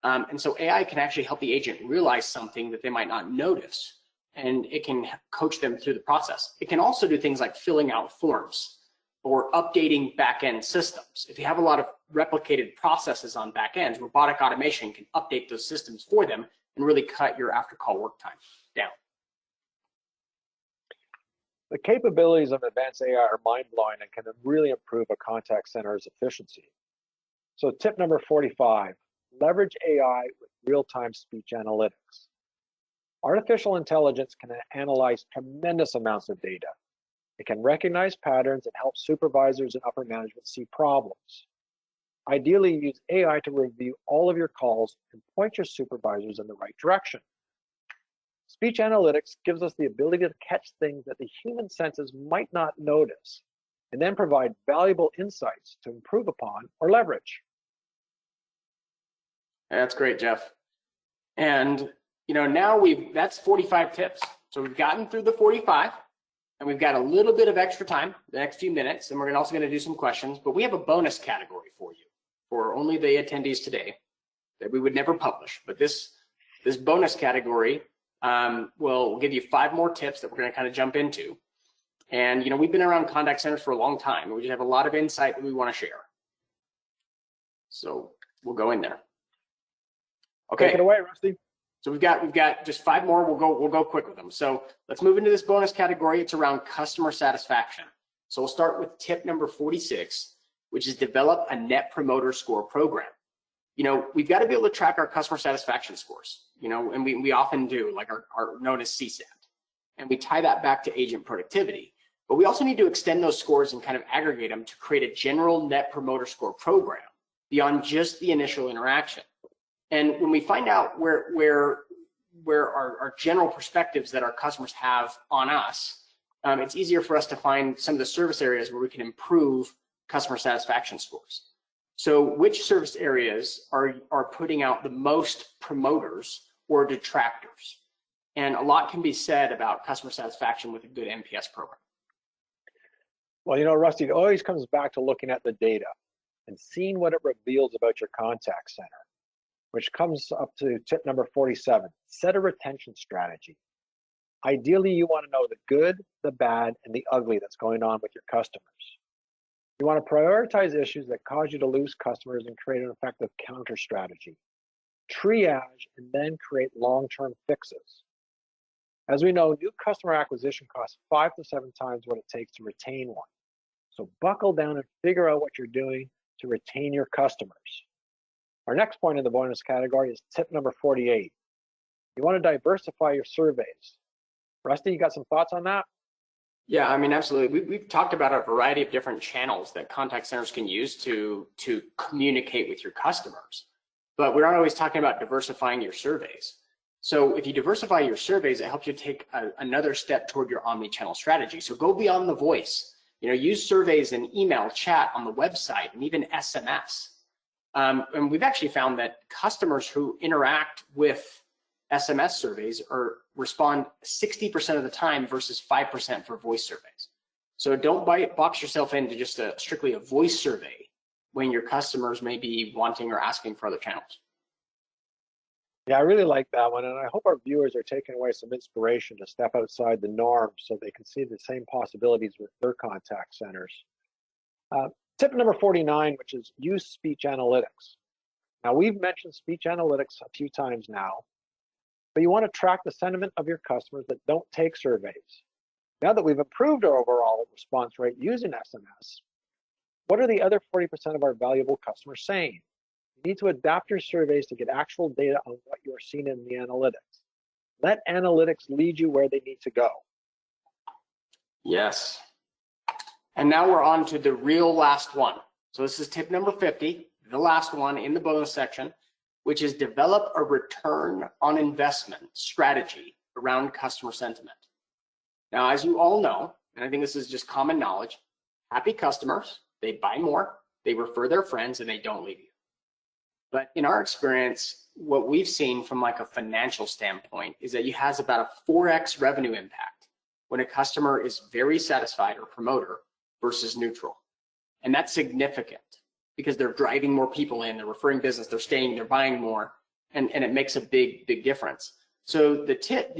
And so AI can actually help the agent realize something that they might not notice, and it can coach them through the process. It can also do things like filling out forms or updating back-end systems. If you have a lot of replicated processes on back ends, robotic automation can update those systems for them and really cut your after-call work time down. The capabilities of advanced AI are mind-blowing and can really improve a contact center's efficiency. So tip number 45, leverage AI with real-time speech analytics. Artificial intelligence can analyze tremendous amounts of data. It can recognize patterns and help supervisors and upper management see problems. Ideally, use AI to review all of your calls and point your supervisors in the right direction. Speech analytics gives us the ability to catch things that the human senses might not notice, and then provide valuable insights to improve upon or leverage. That's great, Jeff. And now that's 45 tips. So we've gotten through the 45. And we've got a little bit of extra time, the next few minutes, and we're also going to do some questions, but we have a bonus category for you, for only the attendees today, that we would never publish. But this bonus category will give you 5 more tips that we're going to kind of jump into. And we've been around contact centers for a long time, and we just have a lot of insight that we want to share. So we'll go in there. Okay. Take it away, Rusty. So we've got just 5 more. We'll go quick with them. So let's move into this bonus category. It's around customer satisfaction. So we'll start with tip number 46, which is develop a net promoter score program. We've got to be able to track our customer satisfaction scores, and we often do, like our known as CSAT. And we tie that back to agent productivity. But we also need to extend those scores and kind of aggregate them to create a general net promoter score program beyond just the initial interaction. And when we find out where our general perspectives that our customers have on us, it's easier for us to find some of the service areas where we can improve customer satisfaction scores. So which service areas are putting out the most promoters or detractors? And a lot can be said about customer satisfaction with a good NPS program. Well, Rusty, it always comes back to looking at the data and seeing what it reveals about your contact center, which comes up to tip number 47, set a retention strategy. Ideally, you want to know the good, the bad, and the ugly that's going on with your customers. You want to prioritize issues that cause you to lose customers and create an effective counter strategy. Triage and then create long-term fixes. As we know, new customer acquisition costs 5 to 7 times what it takes to retain one. So buckle down and figure out what you're doing to retain your customers. Our next point in the bonus category is tip number 48. You want to diversify your surveys. Rusty, you got some thoughts on that? Yeah, I mean, absolutely. We've talked about a variety of different channels that contact centers can use to communicate with your customers, but we're not always talking about diversifying your surveys. So if you diversify your surveys, it helps you take another step toward your omni-channel strategy. So go beyond the voice. Use surveys and email, chat on the website, and even SMS. And we've actually found that customers who interact with SMS surveys respond 60% of the time versus 5% for voice surveys. So don't box yourself into just strictly a voice survey when your customers may be wanting or asking for other channels. Yeah, I really like that one, and I hope our viewers are taking away some inspiration to step outside the norm so they can see the same possibilities with their contact centers. Tip number 49, which is use speech analytics. Now, we've mentioned speech analytics a few times now, but you want to track the sentiment of your customers that don't take surveys. Now that we've improved our overall response rate using SMS, what are the other 40% of our valuable customers saying? You need to adapt your surveys to get actual data on what you are seeing in the analytics. Let analytics lead you where they need to go. Yes. And now we're on to the real last one. So this is tip number 50, the last one in the bonus section, which is develop a return on investment strategy around customer sentiment. Now, as you all know, and I think this is just common knowledge, happy customers, they buy more, they refer their friends, and they don't leave you. But in our experience, what we've seen from like a financial standpoint is that it has about a 4x revenue impact when a customer is very satisfied or promoter versus neutral. And that's significant because they're driving more people in, they're referring business, they're staying, they're buying more, and it makes a big difference. So the tip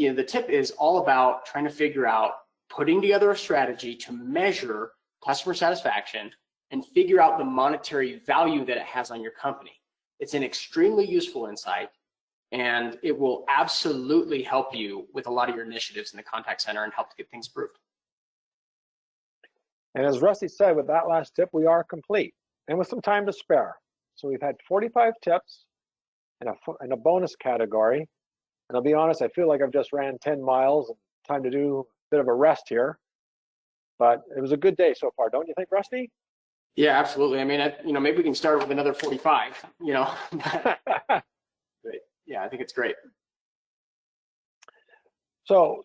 is all about trying to figure out putting together a strategy to measure customer satisfaction and figure out the monetary value that it has on your company. It's an extremely useful insight, and it will absolutely help you with a lot of your initiatives in the contact center and help to get things improved. And as Rusty said, with that last tip, we are complete and with some time to spare. So we've had 45 tips in a bonus category. And I'll be honest, I feel like I've just ran 10 miles and time to do a bit of a rest here. But it was a good day so far, don't you think, Rusty? Yeah, absolutely. I mean, maybe we can start with another 45, but yeah, I think it's great. So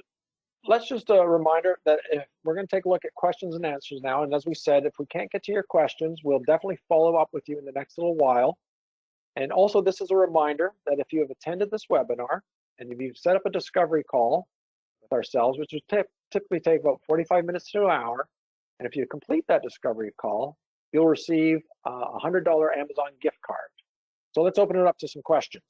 let's just a reminder that if we're going to take a look at questions and answers now. And as we said, if we can't get to your questions, we'll definitely follow up with you in the next little while. And also, this is a reminder that if you have attended this webinar and if you've set up a discovery call with ourselves, which would typically take about 45 minutes to an hour, and if you complete that discovery call, you'll receive a $100 Amazon gift card. So let's open it up to some questions.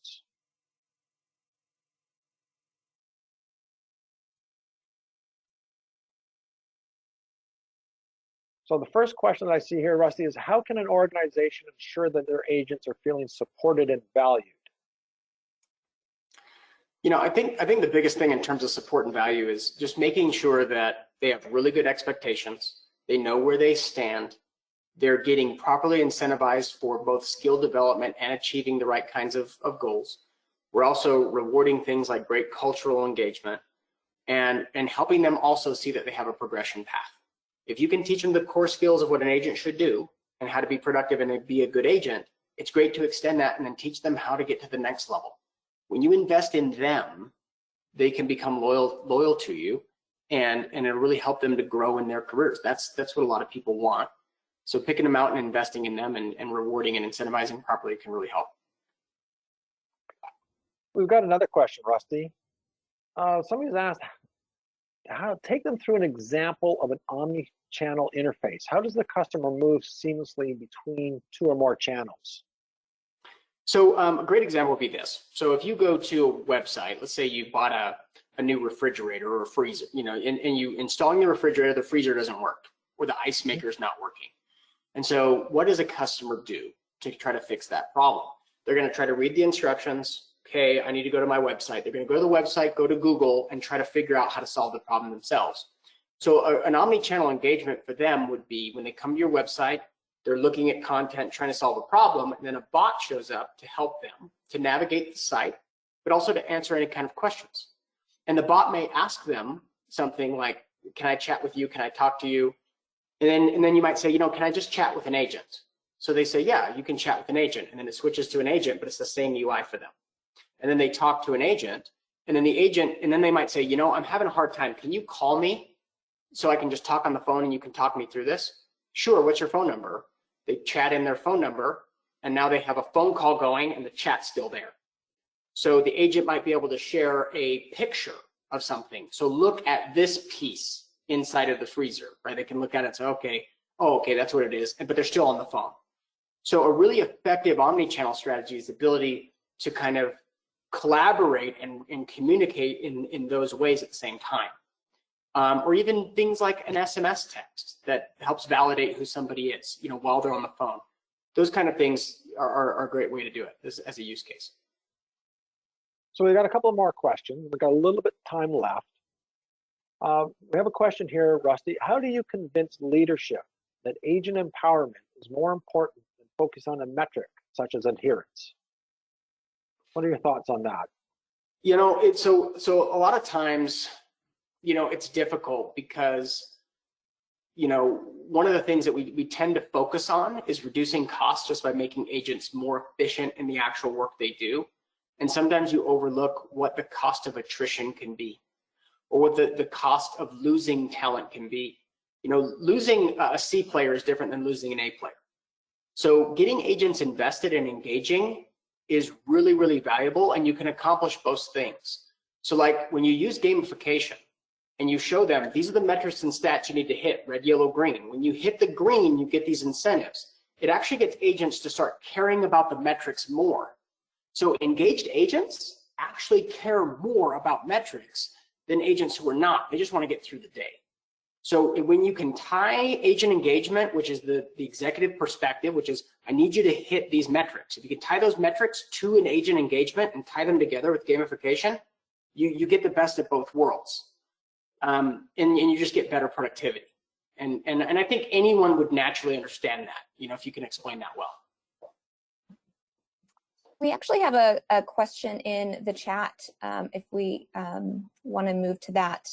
So the first question that I see here, Rusty, is how can an organization ensure that their agents are feeling supported and valued? I think the biggest thing in terms of support and value is just making sure that they have really good expectations. They know where they stand. They're getting properly incentivized for both skill development and achieving the right kinds of goals. We're also rewarding things like great cultural engagement and helping them also see that they have a progression path. If you can teach them the core skills of what an agent should do and how to be productive and be a good agent, it's great to extend that and then teach them how to get to the next level. When you invest in them, they can become loyal to you, and it'll really help them to grow in their careers. That's what a lot of people want. So picking them out and investing in them and rewarding and incentivizing properly can really help. We've got another question, Rusty. Somebody's asked, take them through an example of an omni-channel interface. How does the customer move seamlessly between two or more channels? So a great example would be this. So if you go to a website, let's say you bought a new refrigerator or a freezer, and you installing the refrigerator, the freezer doesn't work, or the ice maker is not working. And so what does a customer do to try to fix that problem? They're going to try to read the instructions. Okay, I need to go to my website. They're going to go to the website, go to Google, and try to figure out how to solve the problem themselves. So an omni-channel engagement for them would be when they come to your website, they're looking at content, trying to solve a problem, and then a bot shows up to help them to navigate the site, but also to answer any kind of questions. And the bot may ask them something like, can I chat with you? Can I talk to you? And then you might say, can I just chat with an agent? So they say, yeah, you can chat with an agent. And then it switches to an agent, but it's the same UI for them. And then they talk to an agent, and then they might say, I'm having a hard time. Can you call me so I can just talk on the phone and you can talk me through this? Sure, what's your phone number? They chat in their phone number, and now they have a phone call going and the chat's still there. So the agent might be able to share a picture of something. So look at this piece inside of the freezer, right? They can look at it and say, okay, that's what it is, but they're still on the phone. So a really effective omni-channel strategy is the ability to kind of collaborate and communicate in those ways at the same time. Or even things like an SMS text that helps validate who somebody is, while they're on the phone. Those kind of things are a great way to do it as a use case. So we've got a couple more questions. We've got a little bit of time left. We have a question here, Rusty. How do you convince leadership that agent empowerment is more important than focus on a metric such as adherence. What are your thoughts on that? You know, it's so a lot of times, you know, it's difficult because, you know, one of the things that we tend to focus on is reducing costs just by making agents more efficient in the actual work they do. And sometimes you overlook what the cost of attrition can be, or what the cost of losing talent can be. You know, losing a C player is different than losing an A player. So getting agents invested and engaging is really, really valuable, and you can accomplish both things. So like when you use gamification and you show them, these are the metrics and stats you need to hit, red, yellow, green. When you hit the green, you get these incentives. It actually gets agents to start caring about the metrics more. So engaged agents actually care more about metrics than agents who are not. They just want to get through the day. So when you can tie agent engagement, which is the executive perspective, which is I need you to hit these metrics. If you can tie those metrics to an agent engagement and tie them together with gamification, you get the best of both worlds. And you just get better productivity. And I think anyone would naturally understand that, you know, if you can explain that well. We actually have a question in the chat if we want to move to that.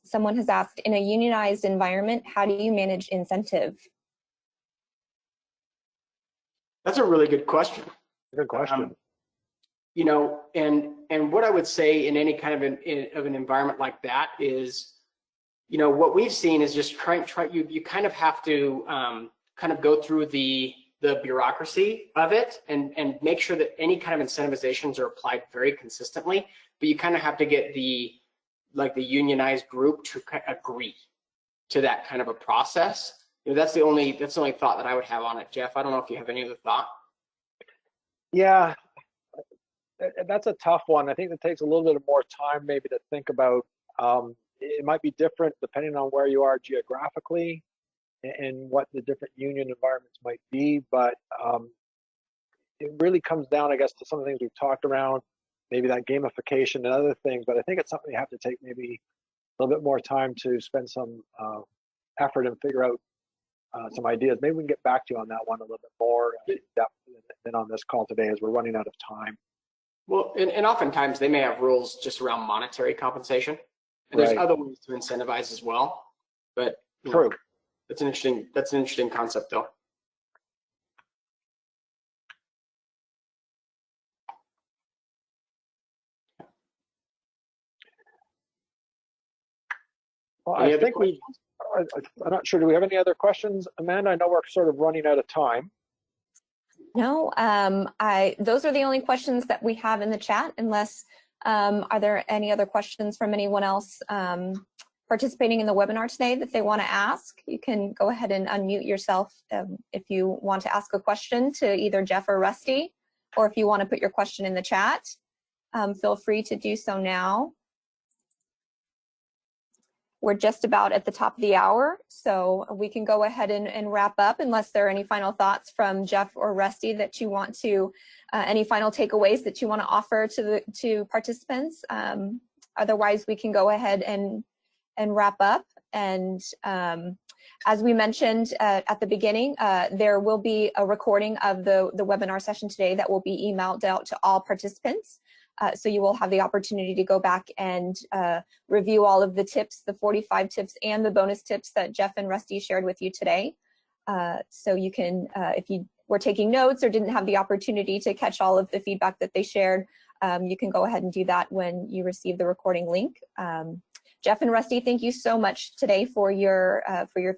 Someone has asked, in a unionized environment, how do you manage incentive? That's a really good question. Good question. You know, and what I would say in any kind of an environment like that is, you know, what we've seen is just you kind of have to kind of go through the bureaucracy of it and make sure that any kind of incentivizations are applied very consistently, but you kind of have to get the unionized group to agree to that kind of a process. You know, that's the only thought that I would have on it. Jeff, I don't know if you have any other thought. Yeah, that's a tough one. I think it takes a little bit more time maybe to think about. It might be different depending on where you are geographically and what the different union environments might be, but it really comes down, I guess, to some of the things we've talked around, maybe that gamification and other things, but I think it's something you have to take maybe a little bit more time to spend some effort and figure out some ideas. Maybe we can get back to you on that one a little bit more in depth than on this call today, as we're running out of time. Well, and oftentimes they may have rules just around monetary compensation, and there's Right. other ways to incentivize as well. But True. That's an interesting concept, though. Well, Any I other think I'm not sure, do we have any other questions, Amanda? I know we're sort of running out of time. No, those are the only questions that we have in the chat, unless, are there any other questions from anyone else participating in the webinar today that they want to ask? You can go ahead and unmute yourself if you want to ask a question to either Jeff or Rusty, or if you want to put your question in the chat, feel free to do so now. We're just about at the top of the hour, so we can go ahead and wrap up unless there are any final thoughts from Jeff or Rusty that you want to, any final takeaways that you want to offer to participants. Otherwise, we can go ahead and wrap up. And as we mentioned at the beginning, there will be a recording of the webinar session today that will be emailed out to all participants. So you will have the opportunity to go back and review all of the tips, the 45 tips and the bonus tips that Jeff and Rusty shared with you today. So you can, if you were taking notes or didn't have the opportunity to catch all of the feedback that they shared, you can go ahead and do that when you receive the recording link. Jeff and Rusty, thank you so much today for your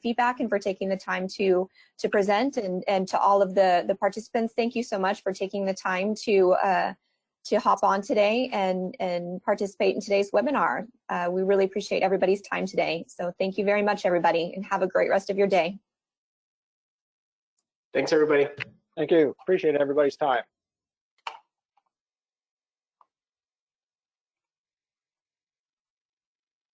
feedback and for taking the time to present, and to all of the participants, thank you so much for taking the time to hop on today and participate in today's webinar. We really appreciate everybody's time today. So thank you very much, everybody, and have a great rest of your day. Thanks, everybody. Thank you. Appreciate everybody's time.